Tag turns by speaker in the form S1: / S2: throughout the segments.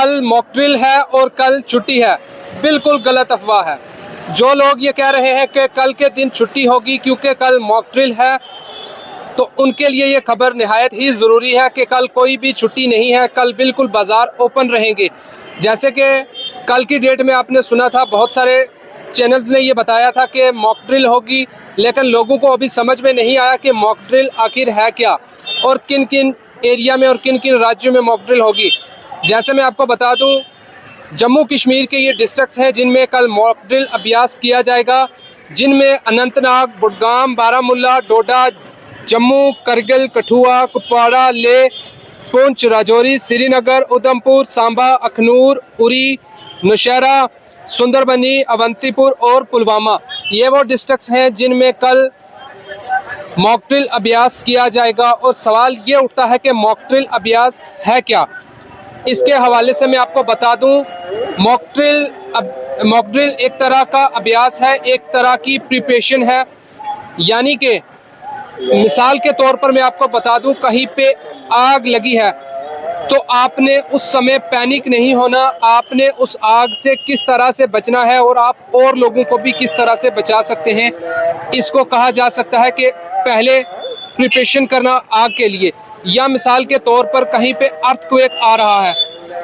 S1: कल mock drill है और कल छुट्टी है, बिल्कुल गलत अफवाह है। जो लोग ये कह रहे हैं कि कल के दिन छुट्टी होगी क्योंकि कल मॉक ड्रिल है, तो उनके लिए ये खबर निहायत ही ज़रूरी है कि कल कोई भी छुट्टी नहीं है, कल बिल्कुल बाज़ार ओपन रहेंगे। जैसे कि कल की डेट में आपने सुना था, बहुत सारे चैनल्स ने ये बताया था कि मॉक ड्रिल होगी, लेकिन लोगों को अभी समझ में नहीं आया कि मॉक ड्रिल आखिर है क्या और किन किन एरिया में और किन किन राज्यों में मॉक ड्रिल होगी। जैसे मैं आपको बता दूं, जम्मू कश्मीर के ये डिस्ट्रिक्ट्स हैं जिनमें कल मॉक ड्रिल अभ्यास किया जाएगा, जिनमें अनंतनाग, बुडगाम, बारामूला, डोडा, जम्मू, करगिल, कठुआ, कुपवाड़ा, लेह, पुंछ, राजौरी, श्रीनगर, उधमपुर, सांबा, अखनूर, उरी, नौशहरा, सुंदरबनी, अवंतीपुर और पुलवामा, ये वो डिस्ट्रिक्ट्स हैं जिनमें कल मॉक ड्रिल अभ्यास किया जाएगा। और सवाल ये उठता है कि मॉक ड्रिल अभ्यास है क्या। इसके हवाले से मैं आपको बता दूं, मॉक ड्रिल एक तरह का अभ्यास है, एक तरह की प्रिपरेशन है। यानी कि मिसाल के तौर पर मैं आपको बता दूं, कहीं पे आग लगी है तो आपने उस समय पैनिक नहीं होना, आपने उस आग से किस तरह से बचना है और आप और लोगों को भी किस तरह से बचा सकते हैं। इसको कहा जा सकता है कि पहले प्रिपरेशन करना आग के लिए। या मिसाल के तौर पर कहीं पे अर्थक्वेक आ रहा है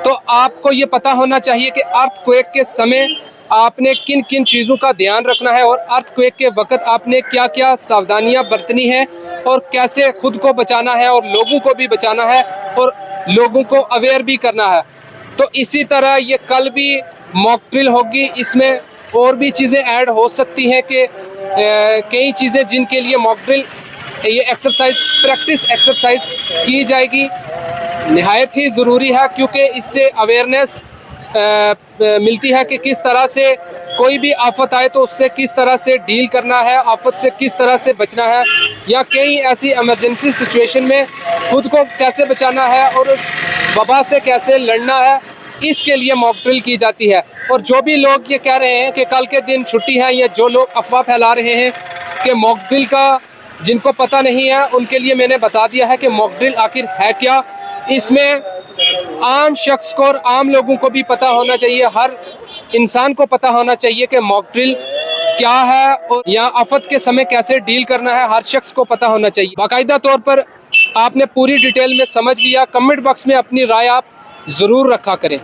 S1: तो आपको ये पता होना चाहिए कि अर्थक्वेक के समय आपने किन किन चीज़ों का ध्यान रखना है और अर्थक्वेक के वक्त आपने क्या क्या सावधानियां बरतनी है और कैसे खुद को बचाना है और लोगों को भी बचाना है और लोगों को अवेयर भी करना है। तो इसी तरह ये कल भी मॉक ड्रिल होगी। इसमें और भी चीज़ें ऐड हो सकती हैं कि कई चीज़ें जिनके लिए मॉक ड्रिल ये एक्सरसाइज, प्रैक्टिस एक्सरसाइज की जाएगी, निहायत ही ज़रूरी है क्योंकि इससे अवेयरनेस मिलती है कि किस तरह से कोई भी आफत आए तो उससे किस तरह से डील करना है, आफत से किस तरह से बचना है, या कई ऐसी इमरजेंसी सिचुएशन में खुद को कैसे बचाना है और उस वबा से कैसे लड़ना है, इसके लिए मॉक ड्रिल की जाती है। और जो भी लोग ये कह रहे हैं कि कल के दिन छुट्टी है, या जो लोग अफवाह फैला रहे हैं कि मॉक ड्रिल का जिनको पता नहीं है उनके लिए मैंने बता दिया है कि मॉक ड्रिल आखिर है क्या। इसमें आम शख्स को और आम लोगों को भी पता होना चाहिए, हर इंसान को पता होना चाहिए कि मॉक ड्रिल क्या है और या आफत के समय कैसे डील करना है, हर शख्स को पता होना चाहिए। बाकायदा तौर पर आपने पूरी डिटेल में समझ लिया। कमेंट बॉक्स में अपनी राय आप ज़रूर रखा करें।